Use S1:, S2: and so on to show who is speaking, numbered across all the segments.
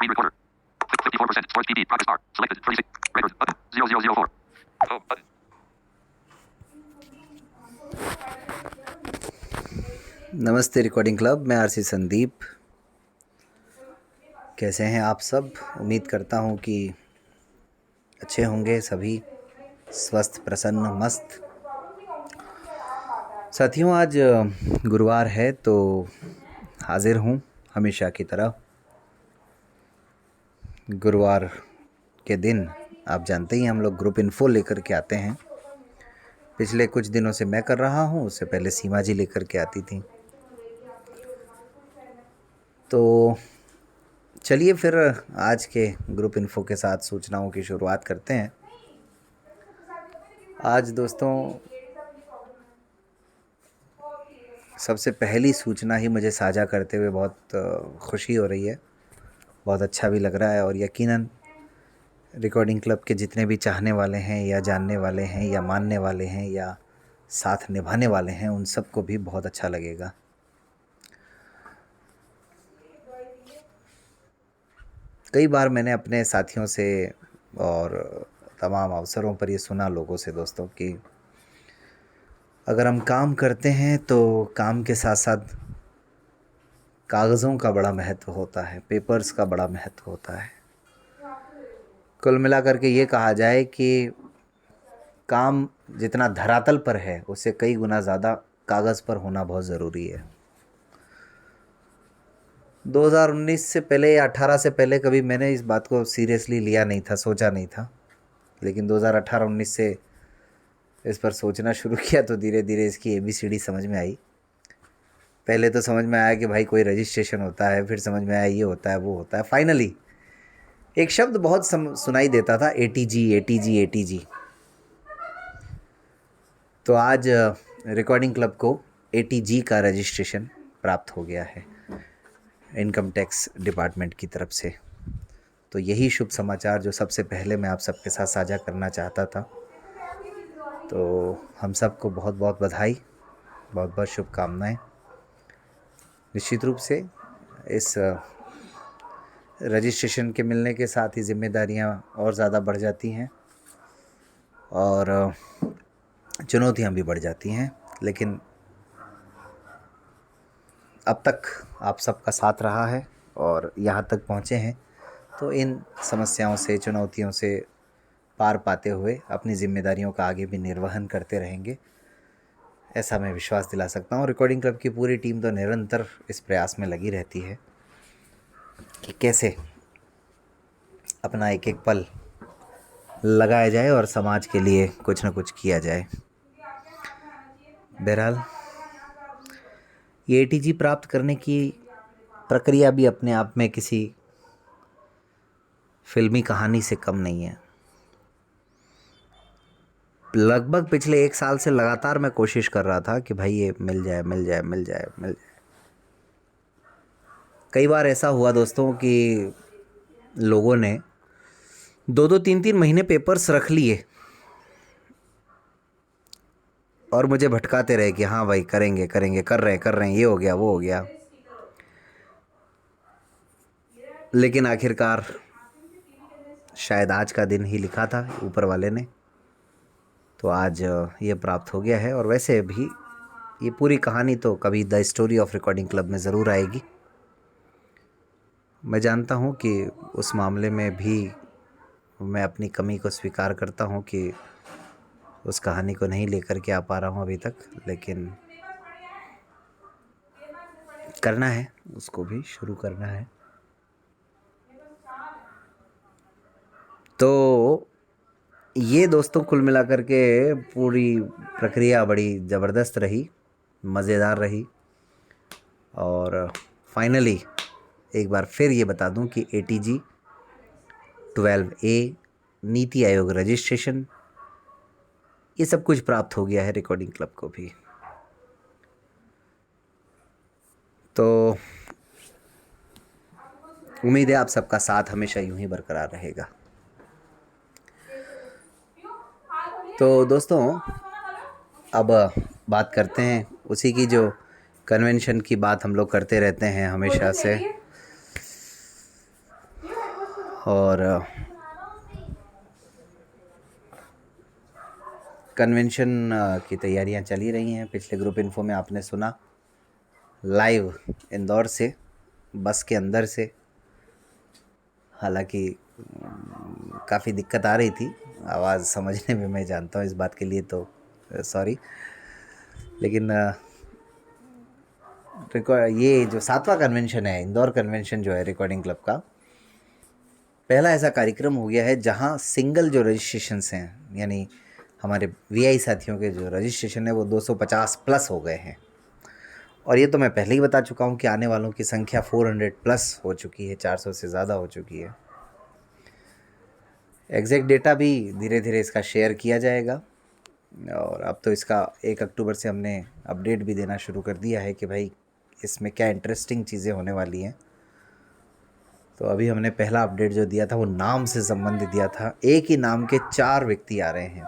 S1: Screen recorder. 54%. Storage PD. Progress bar. Selected. 36. Records. Button. 0004. Home. Button.
S2: नमस्ते recording club, मैं RC Sandeep. कैसे हैं आप सब? उम्मीद करता हूं कि अच्छे होंगे सभी, स्वस्थ, प्रसन्न, मस्त। साथियों, आज गुरुवार है तो हाजिर हूं हमेशा की तरह। गुरुवार के दिन आप जानते ही हम लोग ग्रुप इन्फो लेकर के आते हैं। पिछले कुछ दिनों से मैं कर रहा हूं, उससे पहले सीमा जी लेकर के आती थी। तो चलिए फिर आज के ग्रुप इन्फो के साथ सूचनाओं की शुरुआत करते हैं। आज दोस्तों सबसे पहली सूचना ही मुझे साझा करते हुए बहुत खुशी हो रही है, बहुत अच्छा भी लग रहा है और यकीनन रिकॉर्डिंग क्लब के जितने भी चाहने वाले हैं या जानने वाले हैं या मानने वाले हैं या साथ निभाने वाले हैं, उन सबको भी बहुत अच्छा लगेगा। कई बार मैंने अपने साथियों से और तमाम अवसरों पर ये सुना लोगों से दोस्तों कि अगर हम काम करते हैं तो काम के साथ साथ कागज़ों का बड़ा महत्व होता है, पेपर्स का बड़ा महत्व होता है। कुल मिलाकर के ये कहा जाए कि काम जितना धरातल पर है उससे कई गुना ज़्यादा कागज़ पर होना बहुत ज़रूरी है। 2019 से पहले या 18 से पहले कभी मैंने इस बात को सीरियसली लिया नहीं था, सोचा नहीं था, लेकिन 2018-19 से इस पर सोचना शुरू किया तो धीरे धीरे इसकी ABCD समझ में आई। पहले तो समझ में आया कि भाई कोई रजिस्ट्रेशन होता है, फिर समझ में आया ये होता है वो होता है। फाइनली एक शब्द बहुत सुनाई देता था, ATG ATG ATG। तो आज रिकॉर्डिंग क्लब को ATG का रजिस्ट्रेशन प्राप्त हो गया है इनकम टैक्स डिपार्टमेंट की तरफ से। तो यही शुभ समाचार जो सबसे पहले मैं आप सबके साथ साझा करना चाहता था। तो हम सबको बहुत बहुत बधाई, बहुत बहुत शुभकामनाएं। निश्चित रूप से इस रजिस्ट्रेशन के मिलने के साथ ही जिम्मेदारियां और ज़्यादा बढ़ जाती हैं और चुनौतियां भी बढ़ जाती हैं, लेकिन अब तक आप सबका साथ रहा है और यहाँ तक पहुँचे हैं, तो इन समस्याओं से, चुनौतियों से पार पाते हुए अपनी जिम्मेदारियों का आगे भी निर्वहन करते रहेंगे, ऐसा मैं विश्वास दिला सकता हूँ। रिकॉर्डिंग क्लब की पूरी टीम तो निरंतर इस प्रयास में लगी रहती है कि कैसे अपना एक एक पल लगाया जाए और समाज के लिए कुछ न कुछ किया जाए। बहरहाल ये ATG प्राप्त करने की प्रक्रिया भी अपने आप में किसी फिल्मी कहानी से कम नहीं है। लगभग पिछले 1 साल से लगातार मैं कोशिश कर रहा था कि भाई ये मिल जाए मिल जाए मिल जाए मिल जाए। कई बार ऐसा हुआ दोस्तों कि लोगों ने 2-2 3-3 महीने पेपर्स रख लिए और मुझे भटकाते रहे कि हाँ भाई करेंगे करेंगे, कर रहे हैं, ये हो गया वो हो गया। लेकिन आखिरकार शायद आज का दिन ही लिखा था ऊपर वाले ने, तो आज ये प्राप्त हो गया है। और वैसे भी ये पूरी कहानी तो कभी the story of recording club में ज़रूर आएगी। मैं जानता हूँ कि उस मामले में भी मैं अपनी कमी को स्वीकार करता हूँ कि उस कहानी को नहीं लेकर के आ पा रहा हूँ अभी तक, लेकिन करना है, उसको भी शुरू करना है। तो ये दोस्तों कुल मिलाकर के पूरी प्रक्रिया बड़ी ज़बरदस्त रही, मज़ेदार रही। और फाइनली एक बार फिर ये बता दूं कि ATG 12A NITI Aayog registration, ये सब कुछ प्राप्त हो गया है रिकॉर्डिंग क्लब को भी। तो उम्मीद है आप सबका साथ हमेशा यूं ही बरकरार रहेगा। तो दोस्तों अब बात करते हैं उसी की जो कन्वेंशन की बात हम लोग करते रहते हैं हमेशा से। और कन्वेंशन की तैयारियां चल ही रही हैं। पिछले ग्रुप इन्फो में आपने सुना लाइव इंदौर से, बस के अंदर से। हालांकि काफ़ी दिक्कत आ रही थी आवाज़ समझने में, मैं जानता हूँ इस बात के लिए, तो सॉरी। लेकिन ये जो 7वां कन्वेंशन है, इंदौर कन्वेंशन जो है रिकॉर्डिंग क्लब का, पहला ऐसा कार्यक्रम हो गया है जहां सिंगल जो रजिस्ट्रेशंस हैं, यानी हमारे वीआई साथियों के जो रजिस्ट्रेशन है वो 250 प्लस हो गए हैं। और ये तो मैं पहले ही बता चुका हूँ कि आने वालों की संख्या 400 प्लस हो चुकी है, 400 से ज़्यादा हो चुकी है। एग्जैक्ट डेटा भी धीरे धीरे इसका शेयर किया जाएगा। और अब तो इसका 1 अक्टूबर से हमने अपडेट भी देना शुरू कर दिया है कि भाई इसमें क्या इंटरेस्टिंग चीज़ें होने वाली हैं। तो अभी हमने पहला अपडेट जो दिया था वो नाम से संबंधित दिया था। एक ही नाम के 4 व्यक्ति आ रहे हैं,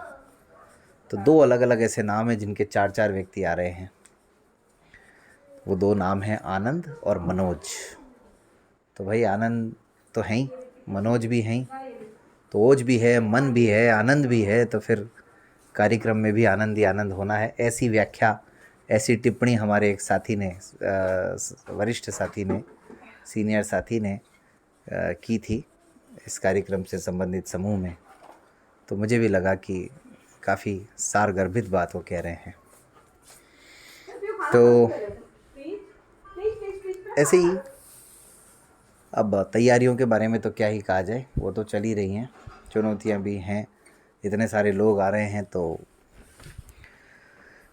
S2: तो 2 अलग अलग ऐसे नाम हैं जिनके 4 व्यक्ति आ रहे हैं। वो 2 नाम हैं आनंद और मनोज। तो भाई आनंद तो हैं ही, मनोज भी हैं ही, तो ओज भी है, मन भी है, आनंद भी है, तो फिर कार्यक्रम में भी आनंद ही आनंद होना है। ऐसी व्याख्या, ऐसी टिप्पणी हमारे एक साथी ने, वरिष्ठ साथी ने, सीनियर साथी ने की थी इस कार्यक्रम से संबंधित समूह में। तो मुझे भी लगा कि काफ़ी सारगर्भित बात वो कह रहे हैं। तो ऐसे ही अब तैयारियों के बारे में तो क्या ही कहा जाए, वो तो चल ही रही हैं, चुनौतियां भी हैं, इतने सारे लोग आ रहे हैं, तो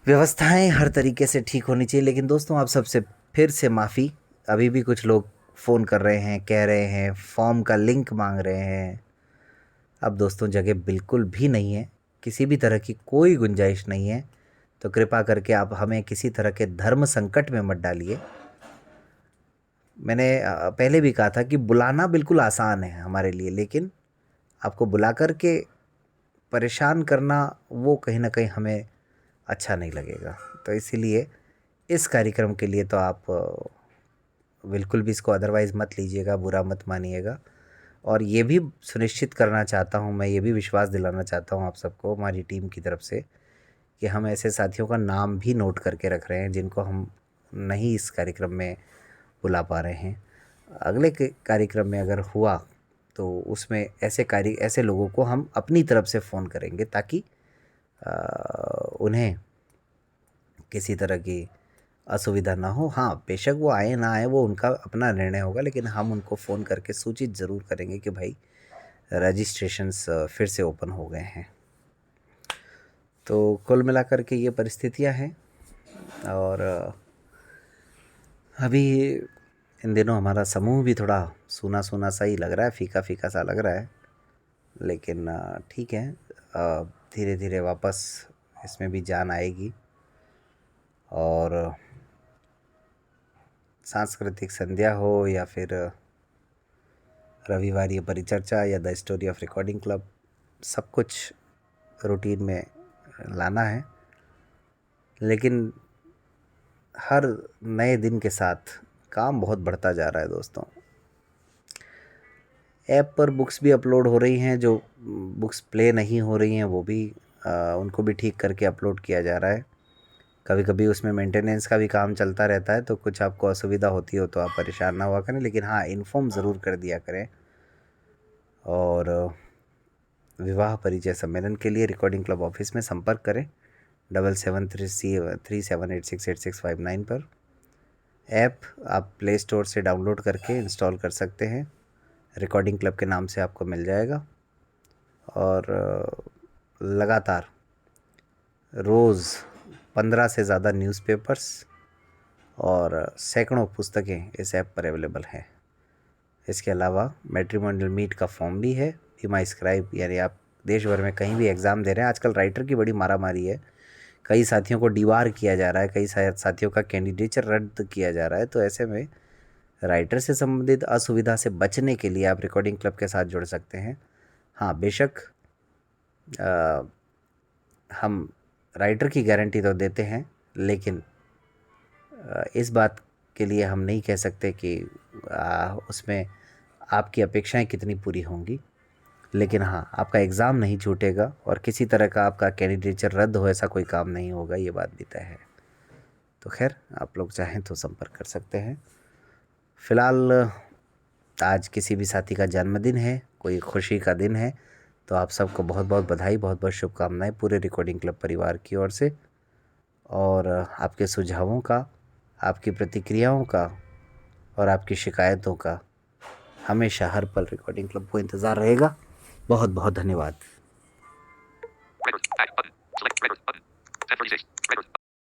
S2: व्यवस्थाएं हर तरीके से ठीक होनी चाहिए। लेकिन दोस्तों आप सबसे फिर से माफ़ी, अभी भी कुछ लोग फ़ोन कर रहे हैं, कह रहे हैं फॉर्म का लिंक मांग रहे हैं। अब दोस्तों जगह बिल्कुल भी नहीं है, किसी भी तरह की कोई गुंजाइश नहीं है। तो कृपा करके आप हमें किसी तरह के धर्म संकट में मत डालिए। मैंने पहले भी कहा था कि बुलाना बिल्कुल आसान है हमारे लिए, लेकिन आपको बुला कर के परेशान करना वो कहीं ना कहीं हमें अच्छा नहीं लगेगा। तो इसीलिए इस कार्यक्रम के लिए तो आप बिल्कुल भी इसको अदरवाइज़ मत लीजिएगा, बुरा मत मानिएगा। और ये भी सुनिश्चित करना चाहता हूँ, मैं ये भी विश्वास दिलाना चाहता हूँ आप सबको हमारी टीम की तरफ से, कि हम ऐसे साथियों का नाम भी नोट करके रख रहे हैं जिनको हम नहीं इस कार्यक्रम में बुला पा रहे हैं। अगले कार्यक्रम में अगर हुआ तो उसमें ऐसे लोगों को हम अपनी तरफ से फ़ोन करेंगे, ताकि उन्हें किसी तरह की असुविधा ना हो। हाँ, बेशक वो आए ना आए वो उनका अपना निर्णय होगा, लेकिन हम उनको फ़ोन करके सूचित ज़रूर करेंगे कि भाई रजिस्ट्रेशंस फिर से ओपन हो गए हैं। तो कुल मिलाकर के ये परिस्थितियाँ हैं। और अभी इन दिनों हमारा समूह भी थोड़ा सूना सूना सा ही लग रहा है, फीका फीका सा लग रहा है, लेकिन ठीक है, धीरे धीरे वापस इसमें भी जान आएगी। और सांस्कृतिक संध्या हो या फिर रविवार परिचर्चा या the story of recording club, सब कुछ रूटीन में लाना है। लेकिन हर नए दिन के साथ काम बहुत बढ़ता जा रहा है दोस्तों। ऐप पर बुक्स भी अपलोड हो रही हैं, जो बुक्स प्ले नहीं हो रही हैं वो भी उनको भी ठीक करके अपलोड किया जा रहा है। कभी कभी उसमें मेंटेनेंस का भी काम चलता रहता है, तो कुछ आपको असुविधा होती हो तो आप परेशान ना हुआ करें, लेकिन हाँ इन्फॉर्म ज़रूर कर दिया करें। और विवाह परिचय सम्मेलन के लिए रिकॉर्डिंग क्लब ऑफिस में संपर्क करें 7737868659 पर। ऐप आप प्ले स्टोर से डाउनलोड करके इंस्टॉल कर सकते हैं, रिकॉर्डिंग क्लब के नाम से आपको मिल जाएगा। और लगातार रोज़ 15 से ज़्यादा न्यूज़पेपर्स और सैकड़ों पुस्तकें इस ऐप पर अवेलेबल हैं। इसके अलावा मैट्रिमोनियल मीट का फॉर्म भी है, बीमा स्क्राइब, यानी आप देश भर में कहीं भी एग्ज़ाम दे रहे हैं। आजकल राइटर की बड़ी मारामारी है, कई साथियों को डीवार किया जा रहा है, कई साथियों का कैंडिडेचर रद्द किया जा रहा है। तो ऐसे में राइटर से संबंधित असुविधा से बचने के लिए आप रिकॉर्डिंग क्लब के साथ जुड़ सकते हैं। हाँ बेशक हम राइटर की गारंटी तो देते हैं, लेकिन इस बात के लिए हम नहीं कह सकते कि उसमें आपकी अपेक्षाएं कितनी पूरी होंगी। लेकिन हाँ, आपका एग्ज़ाम नहीं छूटेगा और किसी तरह का आपका कैंडिडेचर रद्द हो ऐसा कोई काम नहीं होगा, ये बात भी तय है। तो खैर, आप लोग चाहें तो संपर्क कर सकते हैं। फ़िलहाल आज किसी भी साथी का जन्मदिन है, कोई खुशी का दिन है, तो आप सबको बहुत बहुत बधाई, बहुत बहुत शुभकामनाएं पूरे रिकॉर्डिंग क्लब परिवार की ओर से। और आपके सुझावों का, आपकी प्रतिक्रियाओं का और आपकी शिकायतों का हमेशा हर पल रिकॉर्डिंग क्लब को इंतज़ार रहेगा। बहुत बहुत धन्यवाद।